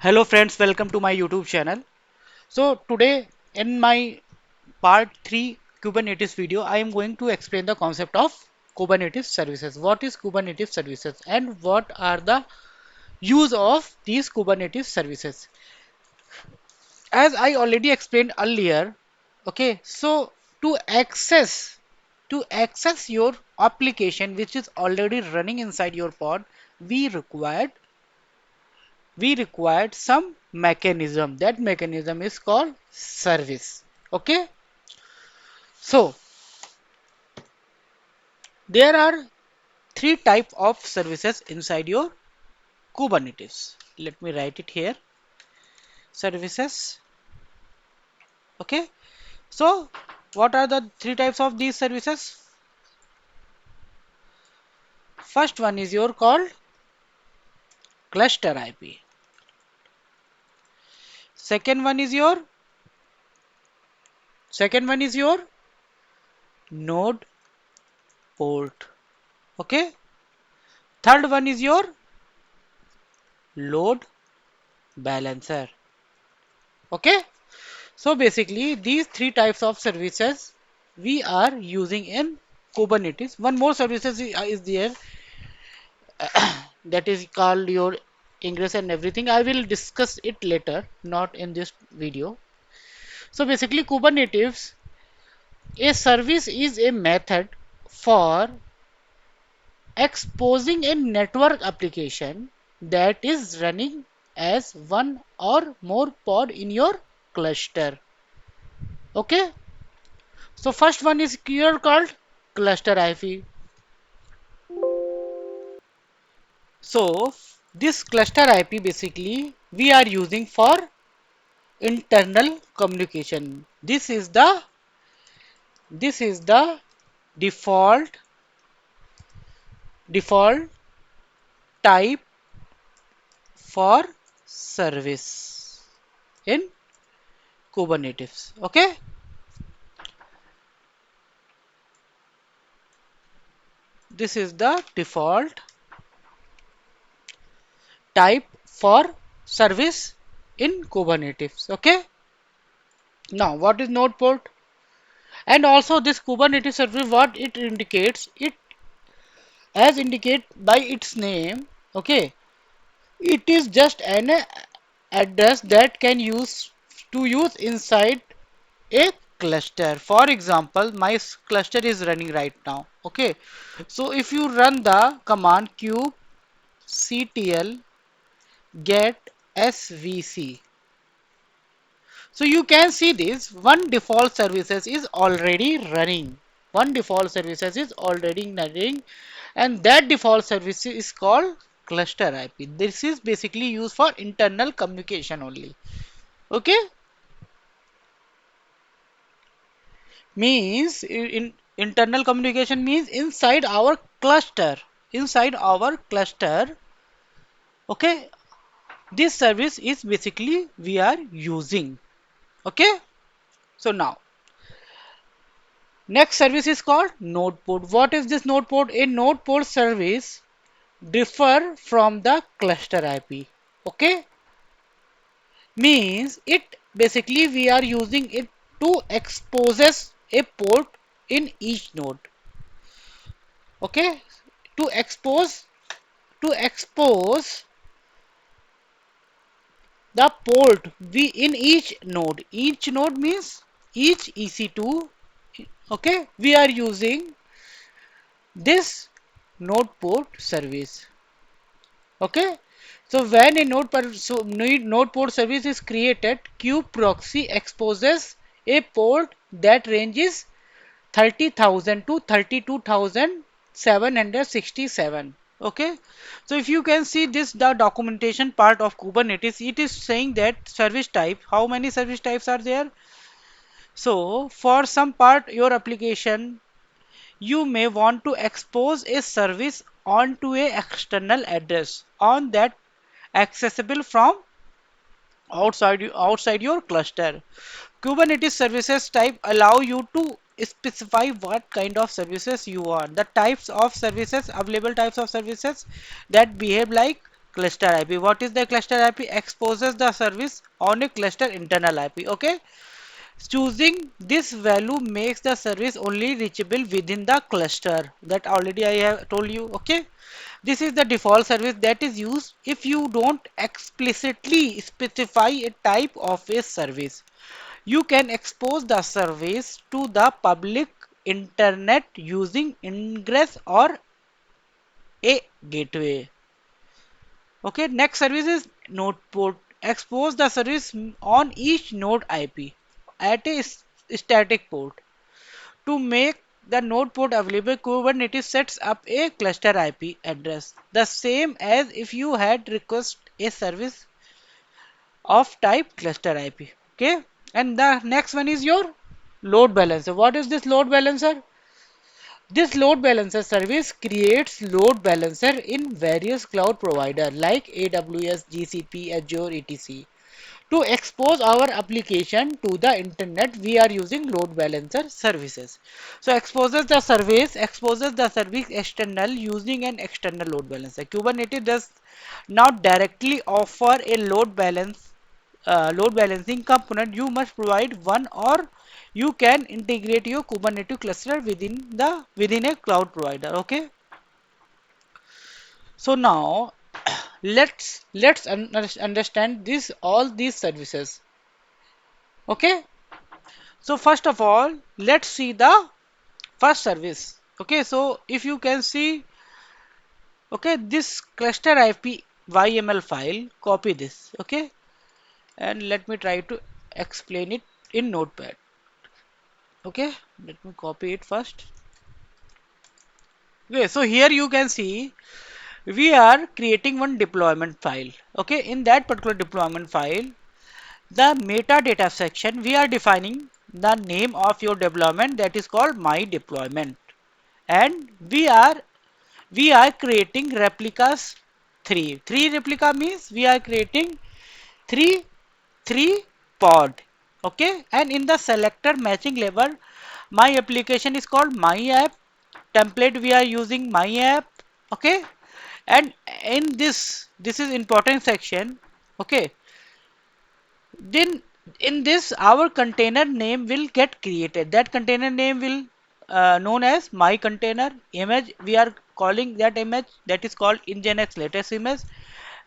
Hello friends, welcome to my YouTube channel. So today in my part 3 Kubernetes video, I am going to explain the concept of Kubernetes services. What is Kubernetes services and what are the use of these Kubernetes services? As I already explained earlier, okay, so to access your application which is already running inside your pod, we required some mechanism. That mechanism is called service. Okay, so there are three type of services inside your Kubernetes. Let me write it here. Services. Okay, so what are the three types of these services? First one is your called cluster IP. Second one is your node port. Okay, third one is your load balancer. Okay, so basically these three types of services we are using in Kubernetes. One more services is there that is called your ingress and everything. I will discuss it later, not in this video. So basically Kubernetes, a service is a method for exposing a network application that is running as one or more pod in your cluster. Okay, so first one is here called cluster IP. So this cluster IP basically we are using for internal communication. This is the default type for service in Kubernetes. Okay, this is the default type for service in Kubernetes. Okay, now what is node port? And also this Kubernetes service, what it indicates, it as indicate by its name, okay, it is just an address that can use inside a cluster. For example, my cluster is running right now. Okay, so if you run the command kubectl get svc, so you can see this one default services is already running. One default services is already running, and that default service is called cluster IP. This is basically used for internal communication only. Okay, means in internal communication means inside our cluster. Inside our cluster, okay, this service is basically we are using. Okay, so now next service is called node port. What is this node port? A node port service differ from the cluster IP. Okay, means it basically we are using it to exposes a port in each node. Okay, to expose the port we in each node means each EC2. Okay, we are using this node port service. Okay, so when a node port service is created, kubeproxy exposes a port that ranges 30,000 to 32,767. Okay, so if you can see this, the documentation part of Kubernetes, it is saying that service type, how many service types are there? So for some part your application, you may want to expose a service onto a external address on that accessible from outside your cluster. Kubernetes services type allow you to specify what kind of services you want. The types of services, available types of services that behave like cluster IP. What is the cluster IP? Exposes the service on a cluster internal IP. Okay. Choosing this value makes the service only reachable within the cluster. That already I have told you. Okay. This is the default service that is used if you don't explicitly specify a type of a service. You can expose the service to the public internet using ingress or a gateway. Okay, next service is node port. Expose the service on each node IP at a static port. To make the node port available, Kubernetes sets up a cluster IP address, the same as if you had request a service of type cluster IP. Okay, and the next one is your load balancer. What is this load balancer? This load balancer service creates load balancer in various cloud providers like AWS, GCP, Azure, etc. To expose our application to the internet, we are using load balancer services. So exposes the service external using an external load balancer. Kubernetes does not directly offer a load balancing component. You must provide one, or you can integrate your Kubernetes cluster within a cloud provider. Okay. So now let's understand this all these services. Okay. So first of all, let's see the first service. Okay, so if you can see, okay, this cluster IP YML file, copy this, okay, and let me try to explain it in Notepad. Okay, let me copy it first. Okay, so here you can see we are creating one deployment file. Okay, in that particular deployment file, the metadata section, we are defining the name of your deployment, that is called my deployment, and we are creating replicas 3 replica means we are creating three three pod. Okay, and in the selector matching label, my application is called my app template, we are using my app. Okay, and in this is important section. Okay, then in this our container name will get created. That container name will known as my container. Image, we are calling that image, that is called nginx latest image,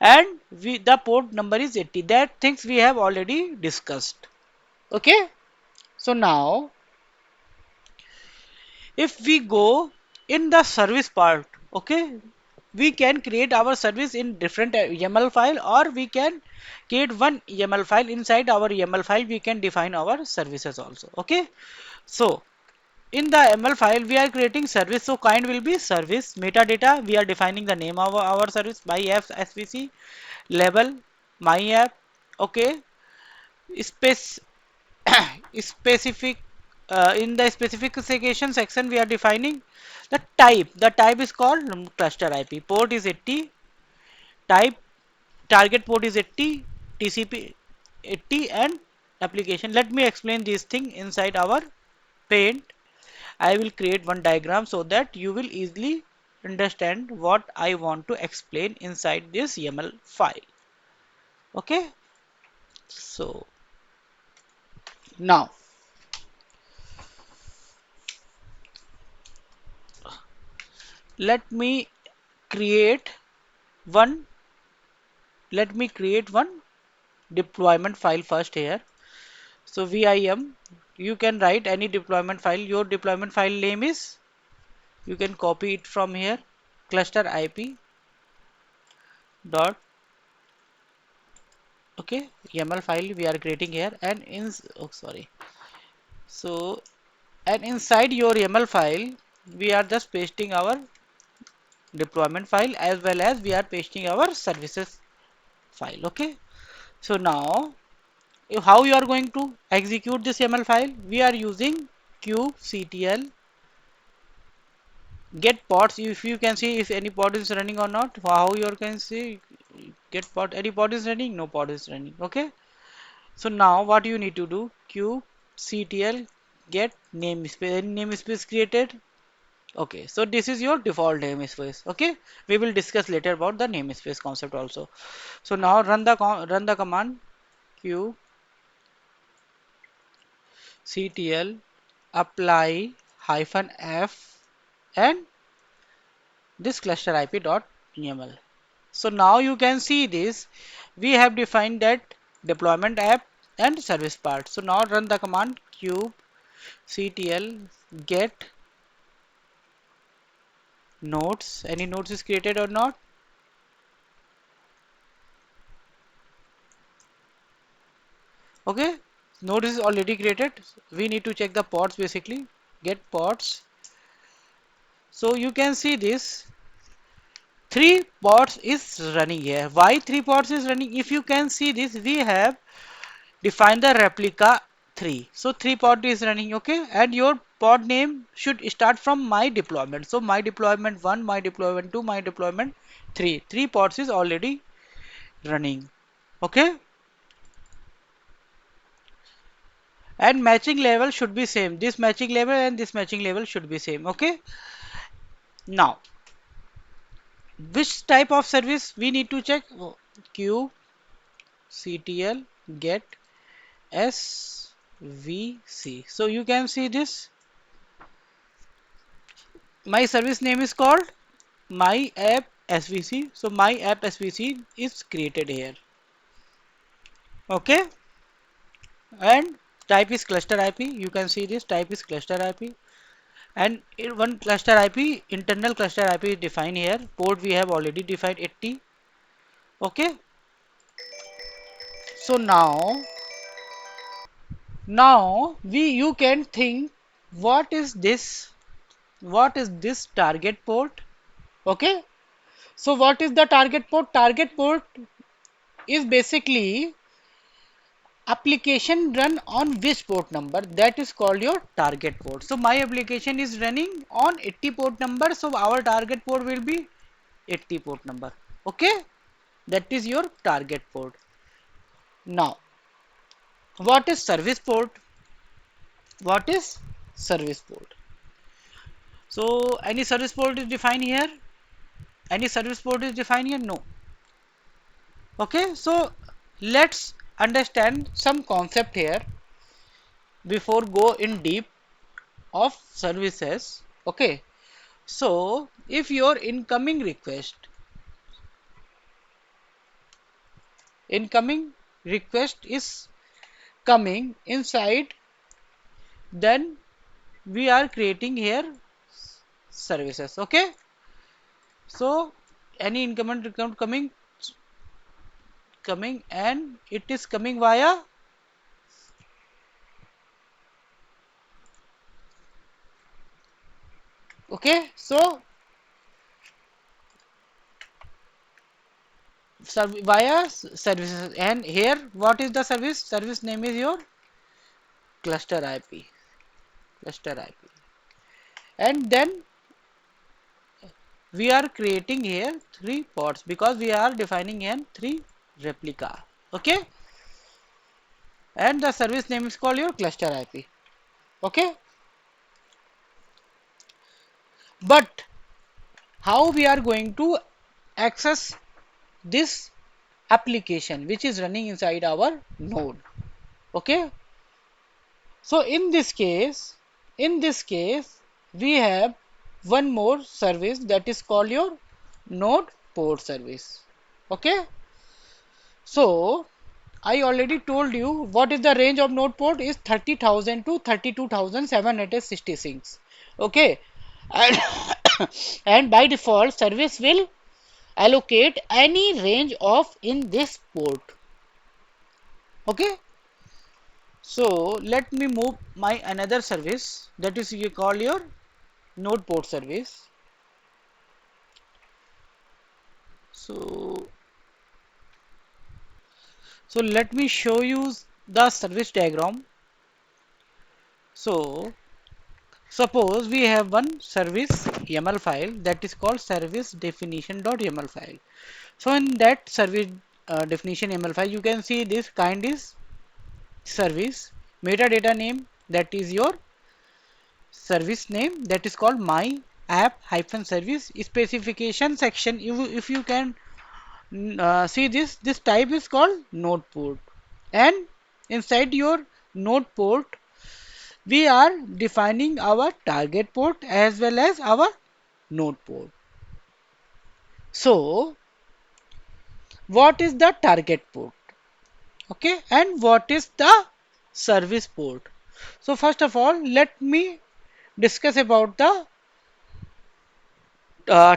and the port number is 80. That things we have already discussed. Okay, so now if we go in the service part, okay, we can create our service in different YAML file, or we can create one YAML file. Inside our YAML file we can define our services also. Okay, so in the ML file we are creating service, so kind will be service. Metadata, we are defining the name of our service by svc. Label, my app. Okay, space specific, in the specification section we are defining the type. The type is called cluster IP. Port is 80, type target port is 80, TCP 80, and application. Let me explain this thing inside our paint. I will create one diagram so that you will easily understand what I want to explain inside this YAML file. Okay, so now let me create one one deployment file first here. So vim, you can write any deployment file. Your deployment file name is, you can copy it from here, cluster IP dot, okay, YAML file we are creating here, and in, oh sorry, so and inside your YAML file we are just pasting our deployment file, as well as we are pasting our services file. Okay, so now how you are going to execute this YAML file? We are using kubectl get pods. If you can see if any pod is running or not, how you can see get pod, any pod is running, no pod is running. Okay, so now what you need to do, kubectl get namespace. Any namespace created? Okay, so this is your default namespace. Okay, we will discuss later about the namespace concept also. So now run the command kubectl apply hyphen f and this cluster IP dot YAML. So now you can see this. We have defined that deployment app and service part. So now run the command kubectl get nodes. Any nodes is created or not? Okay, node is already created. We need to check the pods basically. Get pods. So you can see this. Three pods is running here. Why three pods is running? If you can see this, we have defined the replica 3. So 3 pod is running, okay, and your pod name should start from my deployment. So my deployment 1, my deployment 2, my deployment 3. 3 pods is already running, okay, and matching level should be same. This matching level and this matching level should be same, okay. Now which type of service we need to check? Kubectl get svc. So you can see this. My service name is called my app svc. So my app svc is created here, okay, and type is cluster IP. You can see this type is cluster IP, and in one cluster IP, internal cluster IP is defined here. Port we have already defined 80, okay. So now we you can think what is this, what is this target port, okay. So what is the target port? Target port is basically application run on which port number, that is called your target port. So my application is running on 80 port number, so our target port will be 80 port number, okay, that is your target port. Now what is service port? What is service port? So any service port is defined here? Any service port is defined here? No. Okay, so let's understand some concept here before go in deep of services, okay. So if your incoming request is coming inside, then we are creating here services, okay. So any incoming request coming and it is coming via, okay, so via services, and here what is the service name is your cluster IP, and then we are creating here 3 pods because we are defining here 3 replica, okay, and the service name is called your cluster IP, okay. But how we are going to access this application which is running inside our node, okay. So in this case we have one more service that is called your node port service, okay. So I already told you what is the range of node port is 30,000 to 32,766, okay, and, and by default service will allocate any range of in this port, okay. So let me move my another service that is you call your node port service. So let me show you the service diagram. So suppose we have one service YAML file that is called service definition.yaml file. So in that service definition YAML file, you can see this kind is service, metadata name that is your service name that is called my app hyphen service specification section. If you can see this type is called node port, and inside your node port we are defining our target port as well as our node port. So what is the target port? Okay, and what is the service port? So first of all, let me discuss about the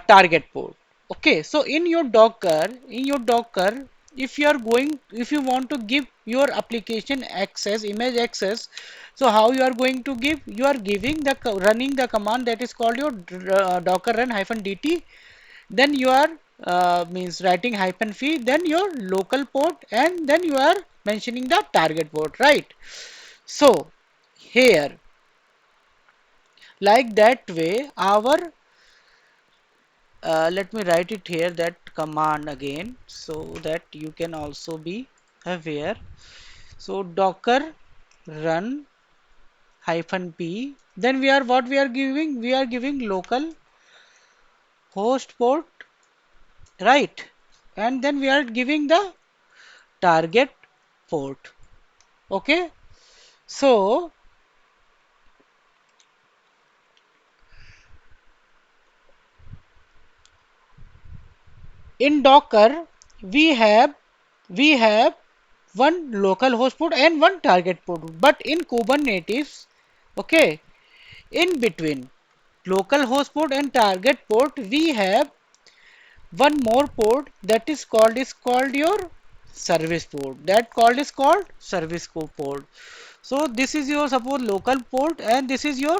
target port. Okay, so in your docker, if you are going, if you want to give your application access, image access, so how you are going to give? You are giving the running the command that is called your docker run hyphen dt, then you are means writing hyphen phi, then your local port, and then you are mentioning the target port, right? So here, like that way, our let me write it here, that command again, so that you can also be aware. So docker run hyphen p, then we are what we are giving? We are giving local host port, right? And then we are giving the target port. Okay, so in docker we have one local host port and one target port, but in kubernetes, okay, in between local host port and target port we have one more port that is called your service port, that called is called service port. So this is your suppose local port and this is your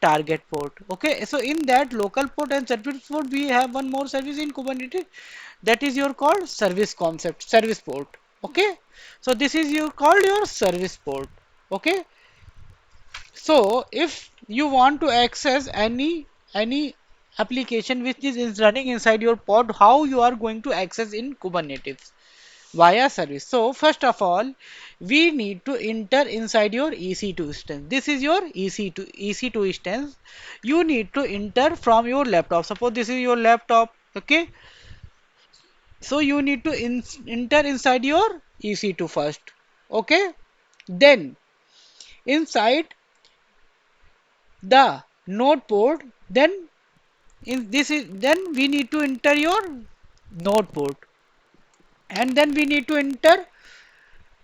target port. Okay, so in that local port and service port we have one more service in Kubernetes, that is your called service concept, service port. Okay, so this is your called your service port. Okay, so if you want to access any application which is running inside your pod, how you are going to access in Kubernetes? Via service. So first of all, we need to enter inside your EC2 instance. This is your EC2 instance. You need to enter from your laptop. Suppose this is your laptop. Okay. So you need to enter inside your EC2 first. Okay. Then inside the node port, then in this is then we need to enter your node port, and then we need to enter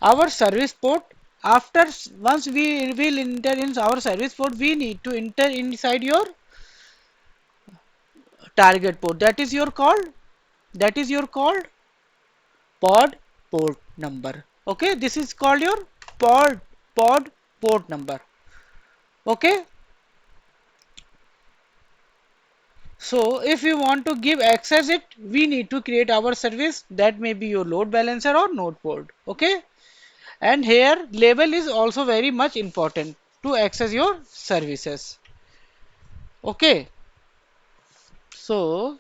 our service port. After once we will enter in our service port, we need to enter inside your target port, that is your called pod port number. Okay, this is called your pod port number. Okay, so if we want to give access it, we need to create our service, that may be your load balancer or node port. Okay, and here label is also very much important to access your services. Okay, so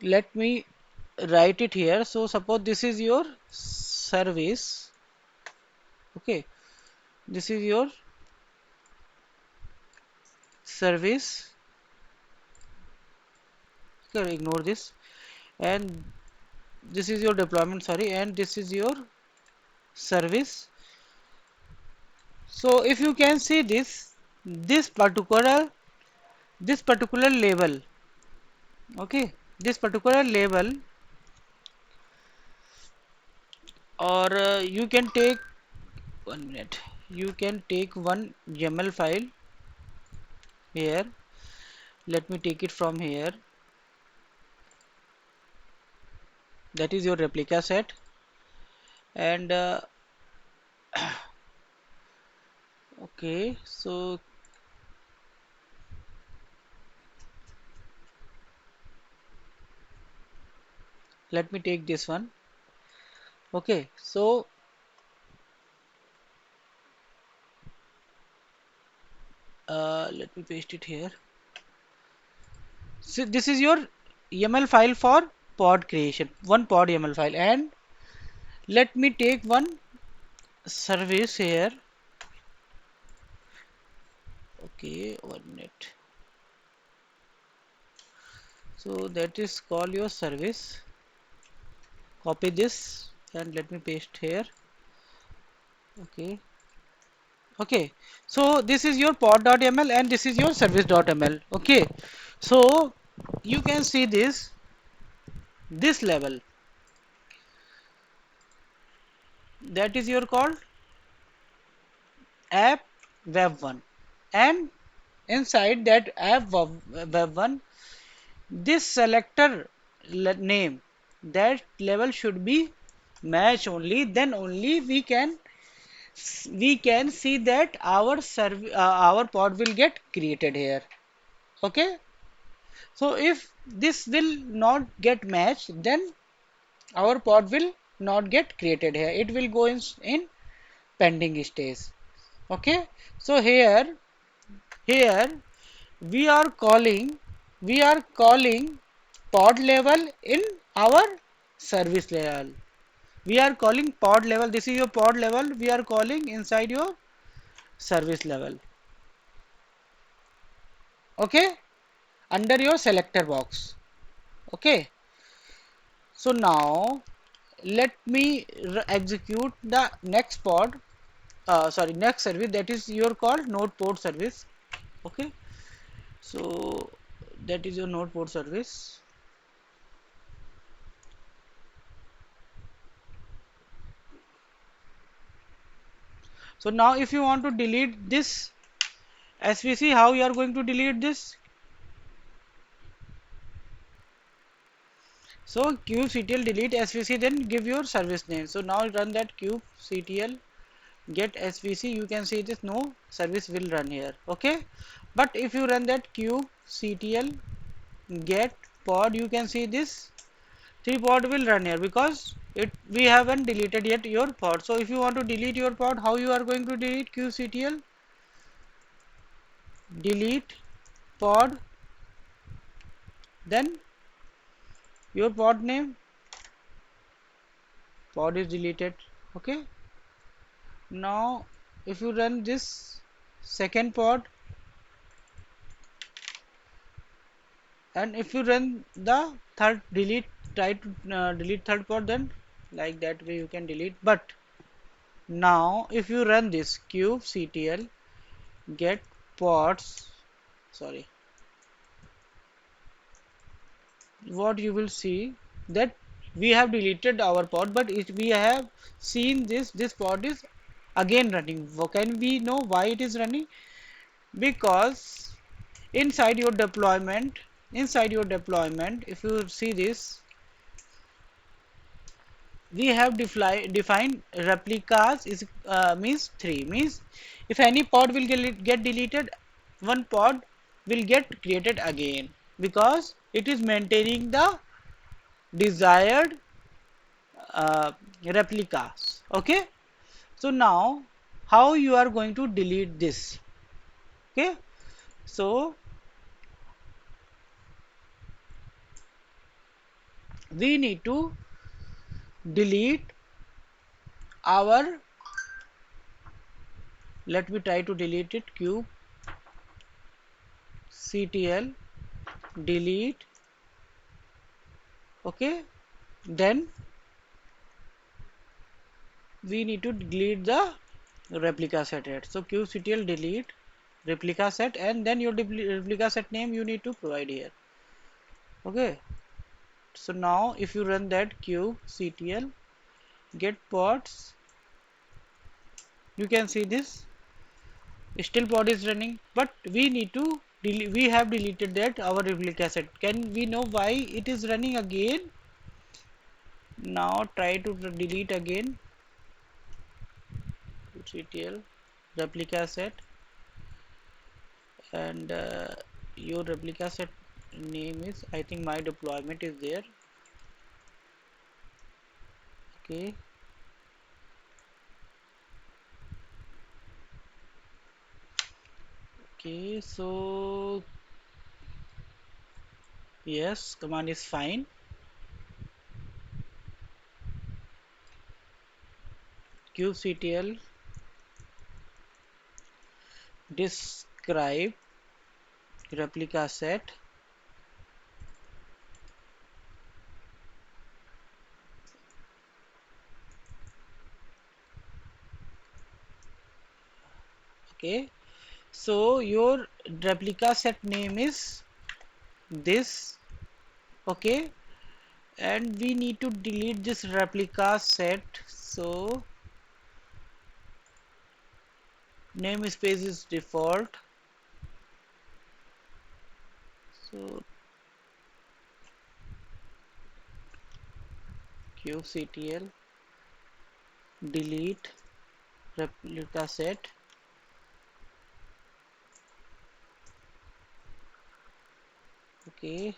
let me write it here. So suppose this is your service. Okay, this is your service. Okay, ignore this, and this is your deployment, sorry, and this is your service. So if you can see this particular label, okay, this particular label, or you can take 1 minute, you can take one YAML file here. Let me take it from here, that is your replica set, and okay, so let me take this one. Okay, so let me paste it here. So this is your YAML file for pod creation, one pod YAML file, and let me take one service here. Okay, 1 minute. So that is call your service. Copy this and let me paste here. Okay. Okay. So this is your pod.ml and this is your service.ml. Okay. So you can see this level, that is your called app web 1, and inside that app web 1, this selector name, that level should be match only, then only we can see that our pod will get created here. Okay, so if this will not get matched, then our pod will not get created here, it will go in pending stage. Okay, so here we are calling pod level in our service level. We are calling pod level, this is your pod level, we are calling inside your service level. Okay, under your selector box. Okay, so now let me execute the next pod, sorry, next service, that is your called node port service. Okay, so that is your node port service. So now if you want to delete this SVC, how you are going to delete this? So kubectl delete SVC, then give your service name. So now run that kubectl get SVC, you can see this no service will run here. Okay, but if you run that kubectl get pod, you can see this 3 pod will run here, because we haven't deleted yet your pod. So if you want to delete your pod, how you are going to delete? Kubectl delete pod, then your pod name, pod is deleted. Okay, now if you run this second pod, and if you run the third, try to delete third pod, then like that way you can delete. But now if you run this kubectl get pods, sorry, what you will see that we have deleted our pod, but we have seen this pod is again running. Can we know why it is running? Because inside your deployment, if you see this, we have defined replicas is means 3, means if any pod will get deleted, one pod will get created again, because it is maintaining the desired replicas. Okay, so now how you are going to delete this? Okay, so we need to delete our, let me try to delete it, kubectl delete. Okay, then we need to delete the replica set here. So kubectl delete replica set, and then your replica set name you need to provide here. Okay, so now if you run that kubectl get pods, you can see this still pod is running, but we need to we have deleted that our replica set. Can we know why it is running again? Now try to delete again kubectl replica set, and your replica set name is, I think my deployment is there. Okay, okay, so yes, command is fine. Kubectl describe replica set. Okay, so your replica set name is this. Okay, and we need to delete this replica set, so namespace is default, so qctl delete replica set. Okay,